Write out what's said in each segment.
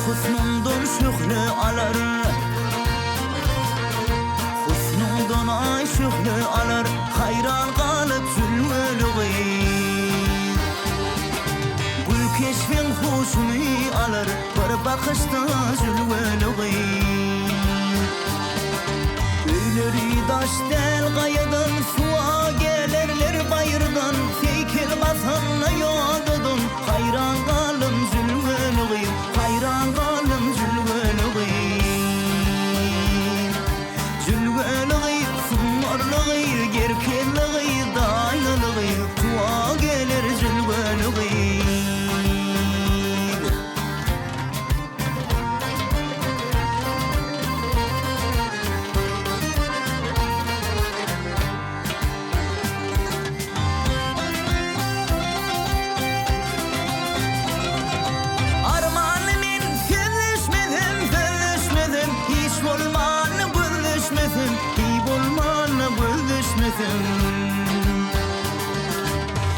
husnundan şükrü alar, husnundan ay şükrü alar, hayran kalıp zülmülüğü. Gül keşfin huşunu alır, bir bakışta zülmülüğü. Öyleri daş del gayadan, suğa gelirler bayırdan, feykel basanla yodadan, hayran kalım zülmülüğü, hayran kalım zülmülüğü. Zülmülüğü, sumarlığı, gerkelliği, daylılığı, suğa gelir zülmülüğü.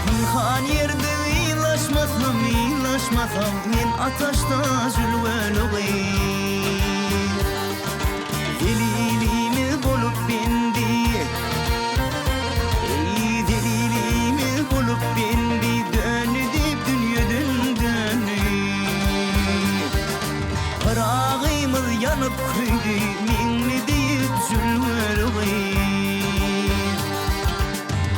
Nilhan yerde ilaşmasam men ataşta zülmülüğü. Delilimi bulup bindi, ey delilimi bulup bindi, dönüdip dünyadan dönü. Pırağımız yanıp kuydu, minni deyip zülmülüğü.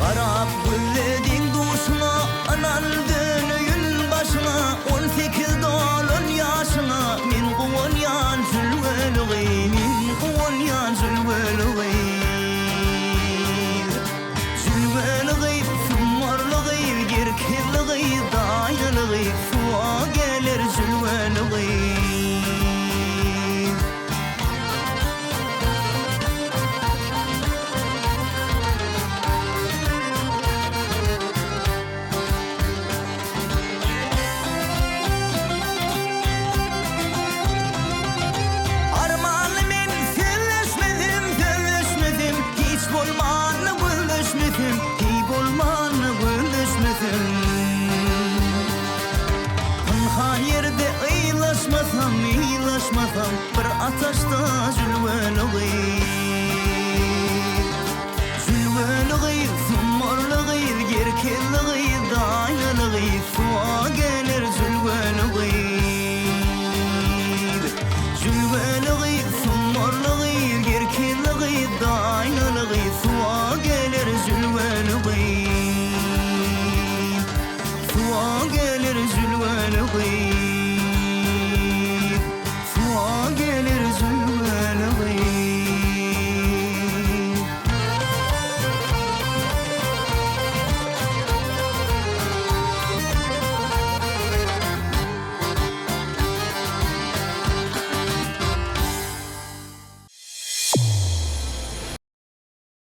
Qarab gülledin duşuna, anan dönüyün başına, 18 dolun yaşına, min quvun yan zülmülüğü, min quvun yan zülmülüğü. Zülmülüğü, sumarlığı, gerkelliği, daylılığı, suğa gelir zülmülüğü. Nilhan yerde ilaşmasam bir ataşta zülmülüğü.